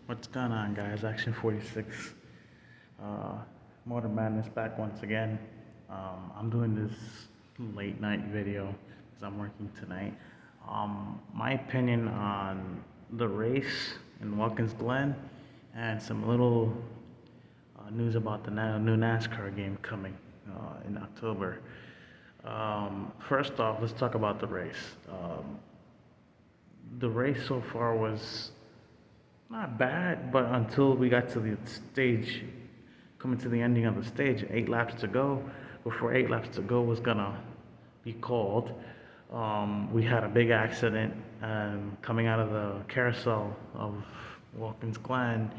What's going on, guys? Action 46. Uh, Motor Madness back once again. I'm doing this late night video because I'm working tonight. My opinion on the race in Watkins Glen and some little news about the new NASCAR game coming in October. First off, let's talk about the race. The race so far was not bad, but until we got to the stage, coming to the ending of the stage, 8 laps to go. Before 8 laps to go was gonna be called, we had a big accident coming out of the carousel of Watkins Glen,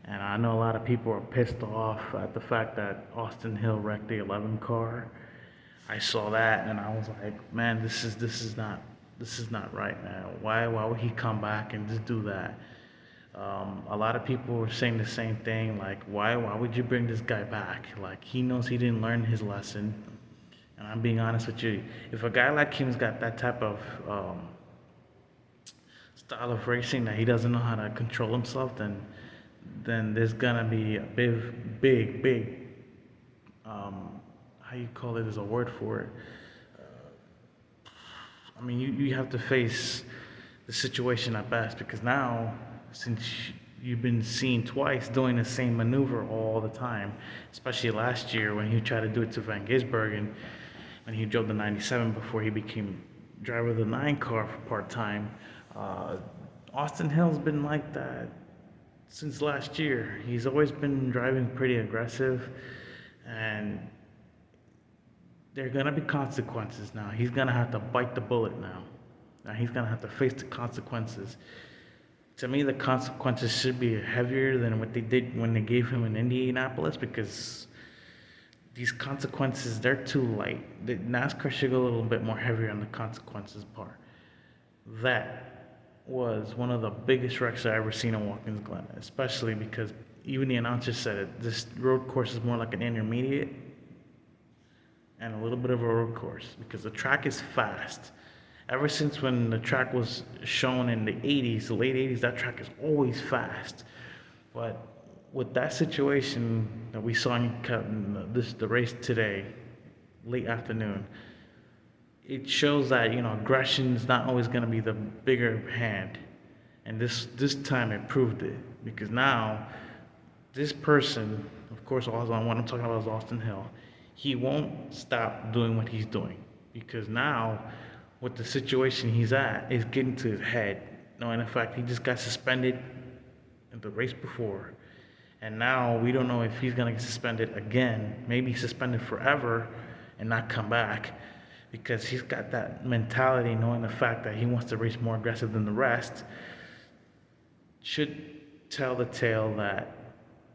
and I know a lot of people are pissed off at the fact that Austin Hill wrecked the 11 car. I saw that and I was like, man, this is not right, man. Why would he come back and just do that? A lot of people were saying the same thing, like, why would you bring this guy back? Like, he knows he didn't learn his lesson. And I'm being honest with you, if a guy like him's got that type of style of racing that he doesn't know how to control himself, then there's gonna be a big, how you call it? There's a word for it. I mean, you have to face the situation at best, because now, since you've been seen twice doing the same maneuver all the time, especially last year when he tried to do it to Van Gisbergen when he drove the 97 before he became driver of the 9 car for part-time. Austin Hill's been like that since last year. He's always been driving pretty aggressive, and there are gonna be consequences now. He's gonna have to bite the bullet now. Now he's gonna have to face the consequences. To me, the consequences should be heavier than what they did when they gave him in Indianapolis, because these consequences, they're too light. The NASCAR should go a little bit more heavier on the consequences part. That was one of the biggest wrecks I've ever seen in Watkins Glen, especially because even the announcer said it. This road course is more like an intermediate and a little bit of a road course, because the track is fast. Ever since when the track was shown in the 80s, the late 80s, that track is always fast. But with that situation that we saw in the race today, late afternoon, it shows that, aggression is not always going to be the bigger hand. And this time it proved it, because now this person, of course, what I'm talking about is Austin Hill. He won't stop doing what he's doing, because now, with the situation he's at, is getting to his head. No, in fact, he just got suspended in the race before, and now we don't know if he's gonna get suspended again. Maybe suspended forever and not come back, because he's got that mentality, knowing the fact that he wants to race more aggressive than the rest. Should tell the tale that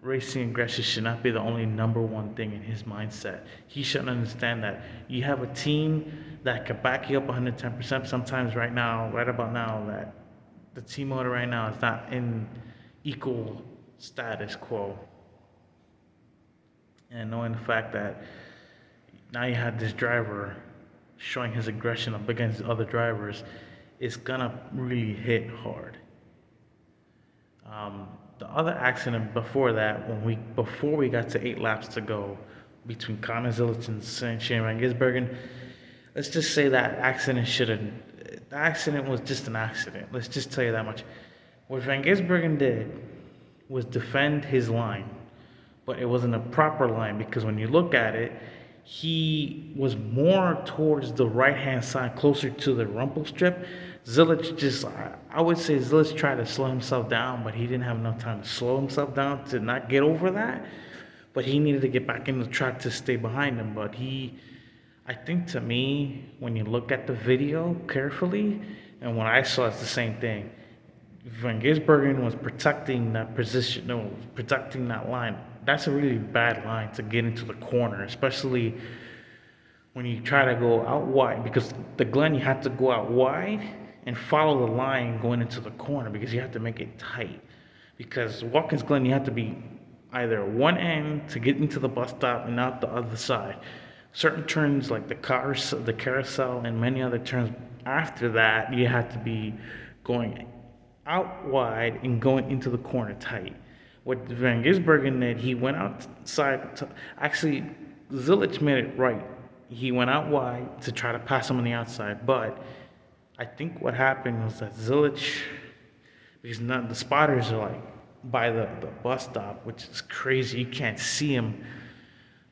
racing aggression should not be the only number one thing in his mindset. He should understand that you have a team that can back you up 110%. Sometimes right about now, that the team motor right now is not in equal status quo. And knowing the fact that now you have this driver showing his aggression up against other drivers, it's gonna really hit hard. The other accident before that, before we got to 8 laps to go between Connor Zilic and Shane Van Gisbergen, let's just say that the accident was just an accident. Let's just tell you that much. What Van Gisbergen did was defend his line, but it wasn't a proper line, because when you look at it, he was more towards the right-hand side, closer to the rumble strip. I would say Zilic tried to slow himself down, but he didn't have enough time to slow himself down to not get over that. But he needed to get back in the track to stay behind him. But I think, to me, when you look at the video carefully, and when I saw, it's the same thing. Van Gisbergen was protecting that position, protecting that line. That's a really bad line to get into the corner, especially when you try to go out wide, because the Glen, you have to go out wide and follow the line going into the corner, because you have to make it tight. Because Watkins Glen, you have to be either one end to get into the bus stop and not the other side. Certain turns like the carousel, and many other turns after that, you have to be going out wide and going into the corner tight. What Van Gisbergen did, he went outside. Actually, Zilich made it right. He went out wide to try to pass him on the outside, but I think what happened was that Zilich, because none, the spotters are like by the bus stop, which is crazy. You can't see him,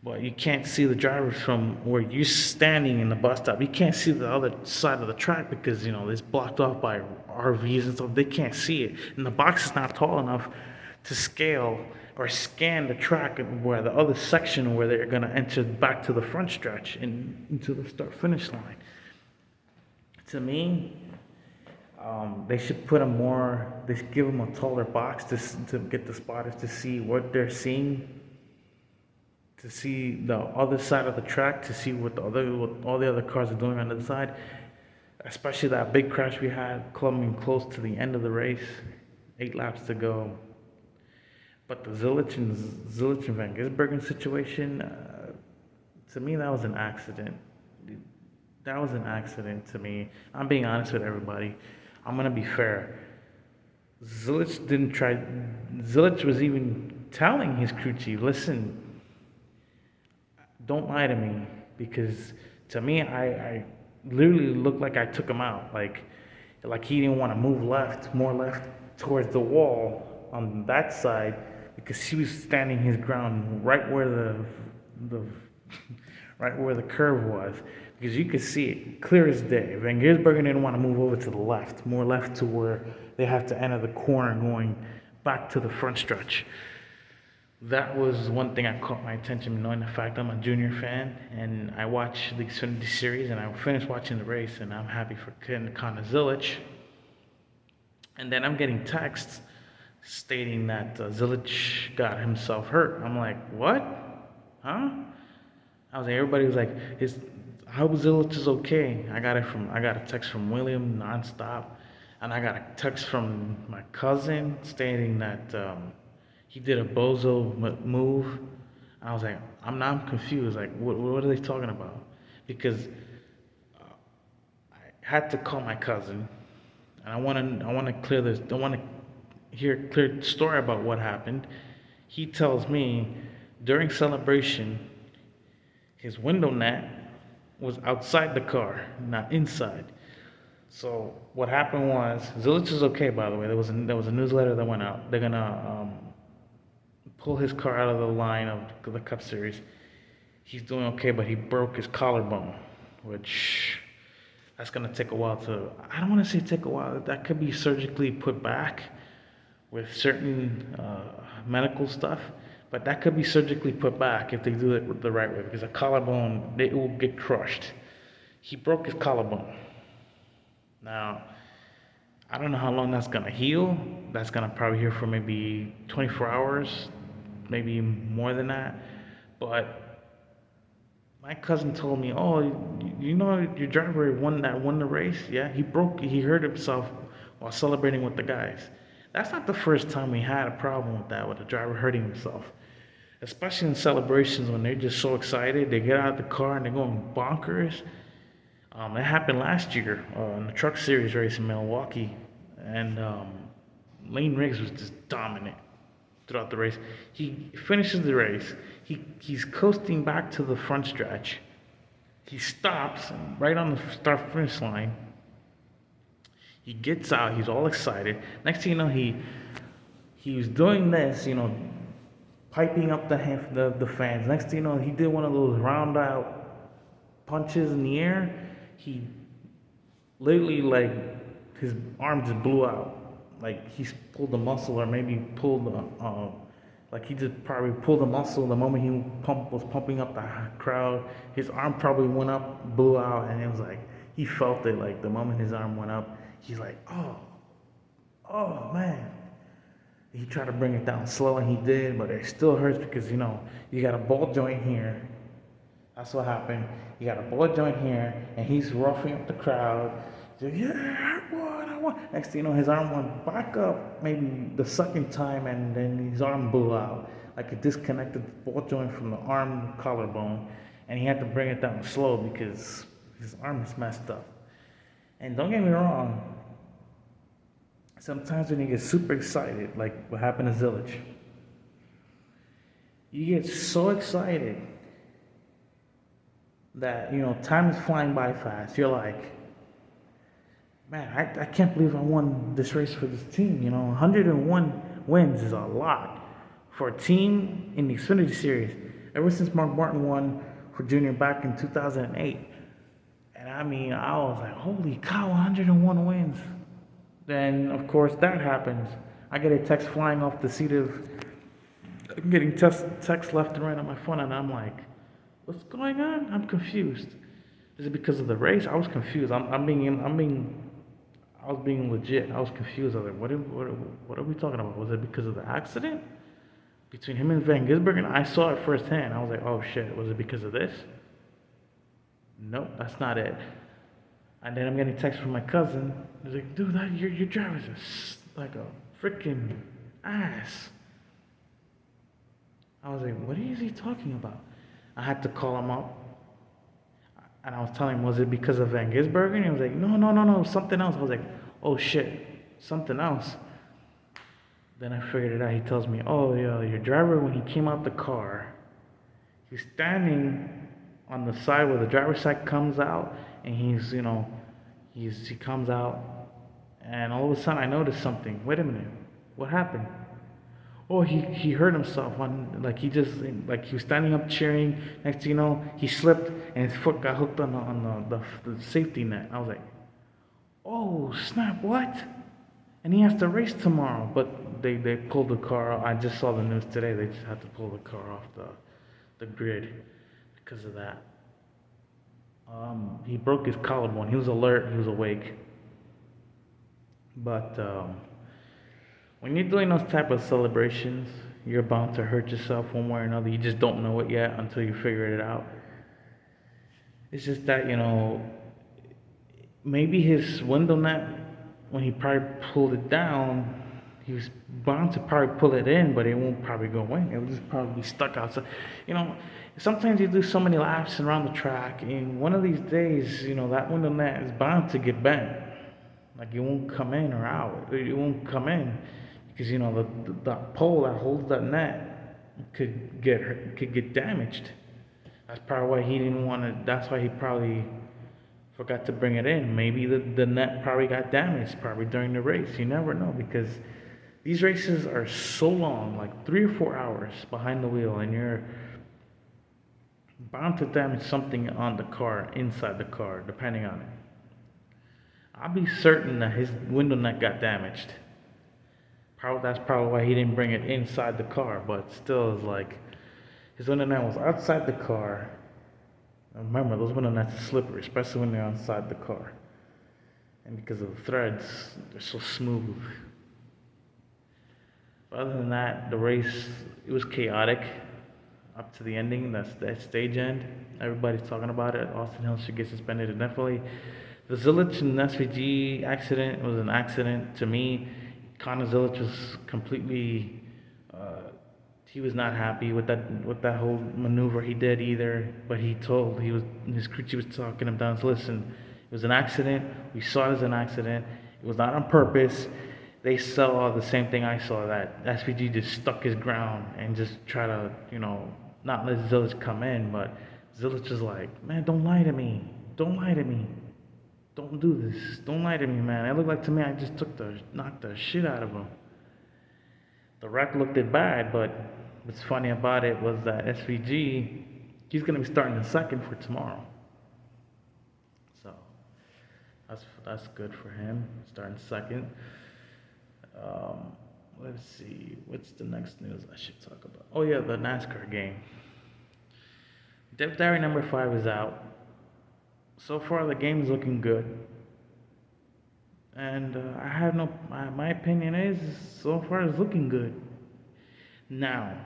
but you can't see the drivers from where you're standing in the bus stop. You can't see the other side of the track because it's blocked off by RVs and stuff. They can't see it, and the box is not tall enough to scale or scan the track where the other section where they're gonna enter back to the front stretch and into the start finish line. To me, they should put a more. They should give them a taller box to get the spotters to see what they're seeing, to see the other side of the track, to see what all the other cars are doing on the other side. Especially that big crash we had coming close to the end of the race, 8 laps to go. But the Zilich and Van Gisbergen situation, to me, that was an accident. That was an accident to me. I'm being honest with everybody. I'm gonna be fair. Zilich didn't try. Zilich was even telling his crew chief, "Listen, don't lie to me," because to me, I literally looked like I took him out. Like he didn't want to move more left towards the wall on that side because he was standing his ground right where the right where the curve was, because you could see it clear as day. Van Gisbergen didn't want to move over to the left, more left to where they have to enter the corner going back to the front stretch. That was one thing that caught my attention, knowing the fact I'm a junior fan and I watch the Xfinity series and I finished watching the race and I'm happy for Connor Zilich. And then I'm getting texts stating that Zilich got himself hurt. I'm like, what? Huh? I was like, everybody was like, I hope Zilich is okay. I got a text from William nonstop, and I got a text from my cousin stating that he did a bozo move. And I was like, I'm confused. Like, what are they talking about? Because I had to call my cousin, and I want to clear this. I want to hear a clear story about what happened. He tells me during celebration, his window net was outside the car, not inside. So what happened was, Zilich is okay, by the way. There was a newsletter that went out. They're gonna pull his car out of the line of the Cup Series. He's doing okay, but he broke his collarbone, which that's gonna take a while to. I don't want to say take a while. That could be surgically put back with certain medical stuff. But that could be surgically put back if they do it the right way, because a collarbone, it will get crushed. He broke his collarbone. Now, I don't know how long that's gonna heal. That's gonna probably heal for maybe 24 hours, maybe more than that. But my cousin told me, "Oh, you know your driver won the race? Yeah, he hurt himself while celebrating with the guys." That's not the first time we had a problem with that, with a driver hurting himself. Especially in celebrations when they're just so excited, they get out of the car and they're going bonkers. That happened last year in the Truck Series race in Milwaukee, and Lane Riggs was just dominant throughout the race. He finishes the race. He's coasting back to the front stretch. He stops right on the start finish line. He gets out. He's all excited. Next thing you know, he was doing this, piping up the fans. Next thing you know, he did one of those round out punches in the air. He literally, like, his arm just blew out. Like, he pulled the muscle, or maybe pulled like he just probably pulled the muscle the moment he was pumping up the crowd. His arm probably went up, blew out, and it was like, he felt it. Like, the moment his arm went up, he's like, oh man. He tried to bring it down slow, and he did, but it still hurts because, you got a ball joint here. That's what happened. You got a ball joint here, and he's roughing up the crowd. He's like, yeah, I won. Next thing you know, his arm went back up maybe the second time, and then his arm blew out. Like, it disconnected the ball joint from the arm collarbone, and he had to bring it down slow because his arm is messed up. And don't get me wrong, Sometimes when you get super excited, like what happened to Zillich, you get so excited that time is flying by fast. You're like, man, I can't believe I won this race for this team. 101 wins is a lot for a team in the Xfinity Series. Ever since Mark Martin won for Junior back in 2008. And I mean, I was like, holy cow, 101 wins. Then, of course, that happens. I get a text flying off the seat of, I'm getting text left and right on my phone, and I'm like, what's going on? I'm confused. Is it because of the race? I was confused. I was being legit. I was confused. I was like, what are we talking about? Was it because of the accident between him and Van Gisbergen? I saw it firsthand. I was like, oh shit, was it because of this? Nope, that's not it. And then I'm getting a text from my cousin. He's like, dude, your driver's like a freaking ass. I was like, what is he talking about? I had to call him up. And I was telling him, was it because of Van Gisbergen? And he was like, no, something else. I was like, oh shit, something else. Then I figured it out. He tells me, oh yeah, your driver, when he came out the car, he's standing on the side where the driver's side comes out, and he comes out, and all of a sudden I noticed something. Wait a minute, what happened? Oh, he hurt himself on, like he just, like he was standing up cheering. Next thing you know, he slipped and his foot got hooked on the safety net. I was like, oh snap, what? And he has to race tomorrow, but they pulled the car off. I just saw the news today. They just had to pull the car off the grid because of that. He broke his collarbone. He was alert. He was awake. But when you're doing those type of celebrations, you're bound to hurt yourself one way or another. You just don't know it yet until you figure it out. It's just that maybe his window net, when he probably pulled it down, he was bound to probably pull it in, but it won't probably go in. It will just probably be stuck outside. Sometimes you do so many laps around the track, and one of these days, that window net is bound to get bent. Like it won't come in or out. It won't come in because the pole that holds that net could get damaged. That's probably why he didn't want to. That's why he probably forgot to bring it in. Maybe the net probably got damaged probably during the race. You never know, because these races are so long, like 3 or 4 hours behind the wheel, and you're bound to damage something on the car, inside the car, depending on it. I'll be certain that his window net got damaged. That's probably why he didn't bring it inside the car, but still, it's like his window net was outside the car. Remember, those window nets are slippery, especially when they're outside the car. And because of the threads, they're so smooth. But other than that, the race, it was chaotic up to the ending. That's that stage end. Everybody's talking about it. Austin Hill should get suspended indefinitely. The Zillich and SVG accident was an accident to me. Connor Zillich was completely. He was not happy with that whole maneuver he did either. But his crew chief was talking him down. So listen, it was an accident. We saw it as an accident. It was not on purpose. They saw the same thing I saw, that SVG just stuck his ground and just try to not let Zillich come in. But Zillich was like, man, don't lie to me. Don't lie to me. Don't do this. Don't lie to me, man. It looked like to me I just knocked the shit out of him. The wreck looked it bad, but what's funny about it was that SVG, he's going to be starting in second for tomorrow. So that's good for him, starting second. Let's see, what's the next news I should talk about? Oh yeah, the NASCAR game. Depth Diary number 5 is out. So far, the game is looking good, and I have my opinion is so far it's looking good. Now,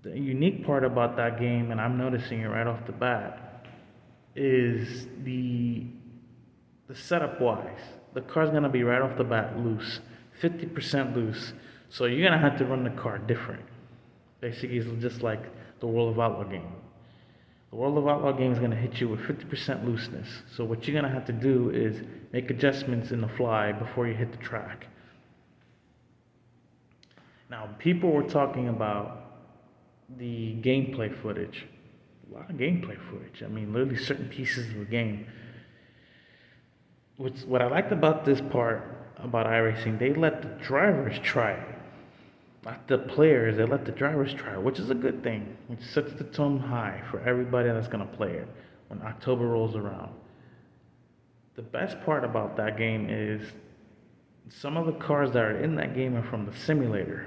the unique part about that game, and I'm noticing it right off the bat, is the setup wise. The car's gonna be right off the bat loose, 50% loose. So you're gonna have to run the car different. Basically, it's just like the World of Outlaw game. The World of Outlaw game is going to hit you with 50% looseness. So what you're going to have to do is make adjustments in the fly before you hit the track. Now, people were talking about the gameplay footage. A lot of gameplay footage. I mean, literally certain pieces of the game. What I liked about this part about iRacing, they let the drivers try it. Not the players, they let the drivers try it, which is a good thing, which sets the tone high for everybody that's going to play it when October rolls around. The best part about that game is some of the cars that are in that game are from the simulator.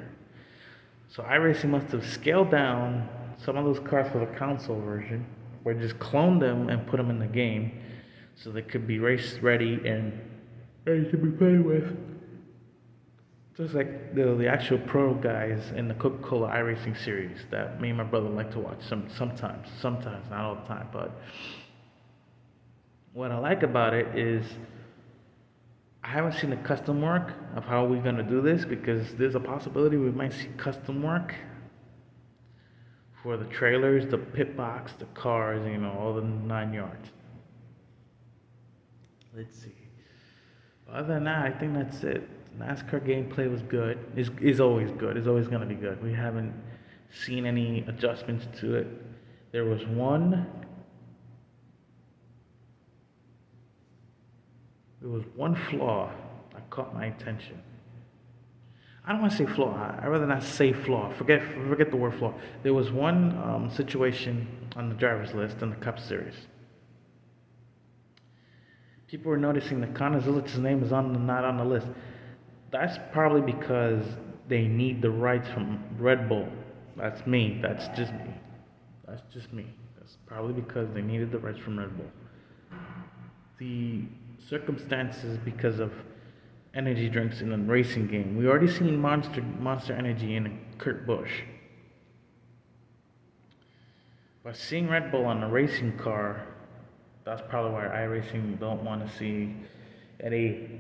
So iRacing must have scaled down some of those cars for the console version, or just cloned them and put them in the game so they could be race ready and ready to be played with. Just like the actual pro guys in the Coca-Cola iRacing series that me and my brother like to watch sometimes, not all the time. But what I like about it is I haven't seen the custom work of how we're gonna do this, because there's a possibility we might see custom work for the trailers, the pit box, the cars, all the 9 yards. Let's see. Other than that, I think that's it. NASCAR gameplay was good. Is always good. It's always gonna be good. We haven't seen any adjustments to it. There was one flaw that caught my attention. I don't want to say flaw. I'd rather not say flaw. Forget the word flaw. There was one situation on the drivers list in the Cup Series. People were noticing that Connor Zilich's name is not on the list. That's probably because they need the rights from Red Bull. That's me. That's just me. That's probably because they needed the rights from Red Bull. The circumstances because of energy drinks in a racing game. We already seen Monster Energy in Kurt Busch. But seeing Red Bull on a racing car, that's probably why iRacing don't want to see any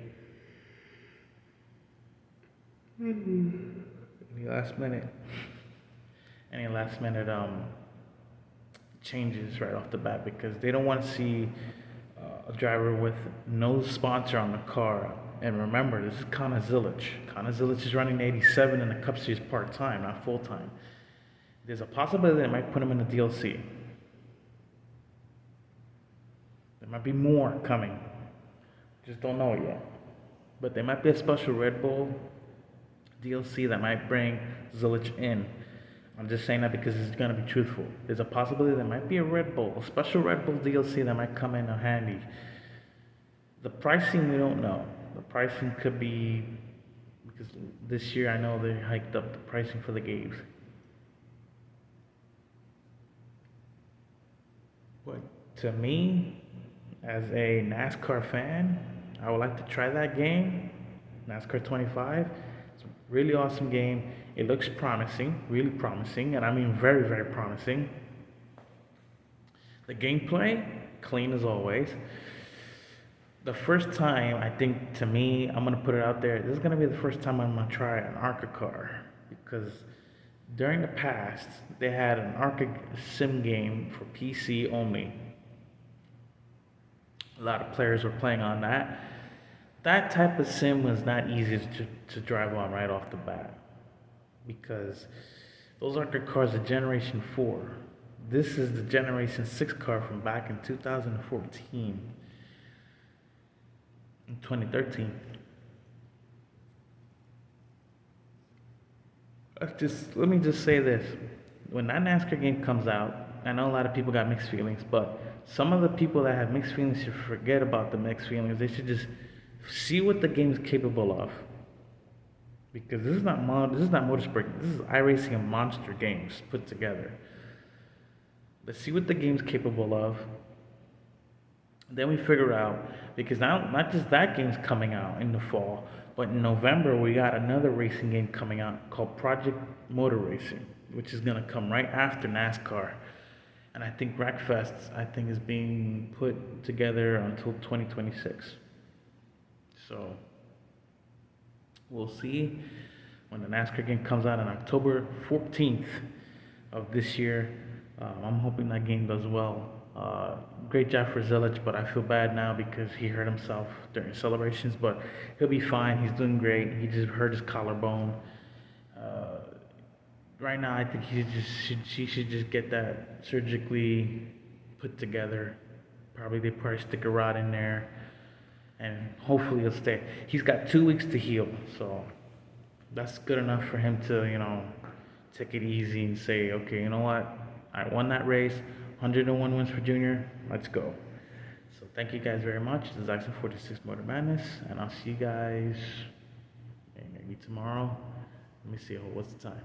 last minute changes right off the bat, because they don't want to see a driver with no sponsor on the car. And remember, this is Connor Zilich. Connor Zilich is running 87 in the Cup Series part-time, not full-time. There's a possibility they might put him in the DLC. There might be more coming. Just don't know it yet. But there might be a special Red Bull DLC that might bring Zilich in. I'm just saying that because it's going to be truthful. There's a possibility there might be a special Red Bull DLC that might come in handy. The pricing, we don't know. The pricing could be, because this year I know they hiked up the pricing for the games. But to me, as a NASCAR fan, I would like to try that game, NASCAR 25. It's a really awesome game. It looks promising, really promising, and I mean very, very promising. The gameplay, clean as always. The first time, I think, to me, I'm going to put it out there, this is going to be the first time I'm going to try an ARCA car, because during the past, they had an ARCA sim game for PC only. A lot of players were playing on that. That type of sim was not easy to drive on right off the bat, because those ARCA cars are Generation 4. This is the Generation 6 car from back in 2014. In 2013. Let me just say this. When that NASCAR game comes out, I know a lot of people got mixed feelings, but some of the people that have mixed feelings should forget about the mixed feelings. They should just see what the game is capable of. Because this is not motorsport. This is iRacing and monster games put together. Let's see what the game's capable of. Then we figure out, because now not just that game's coming out in the fall, but in November we got another racing game coming out called Project Motor Racing, which is going to come right after NASCAR. And I think Wreckfest, is being put together until 2026. So we'll see when the NASCAR game comes out on October 14th of this year. I'm hoping that game does well. Great job for Zelich, but I feel bad now because he hurt himself during celebrations. But he'll be fine. He's doing great. He just hurt his collarbone. Uh, right now, I think she should just get that surgically put together. They probably stick a rod in there, and hopefully he'll stay. He's got 2 weeks to heal, so that's good enough for him to take it easy and say, okay, you know what, I won that race, 101 wins for Junior. Let's go. So thank you guys very much. This is Xfinity Motor Madness, and I'll see you guys maybe tomorrow. Let me see what's the time.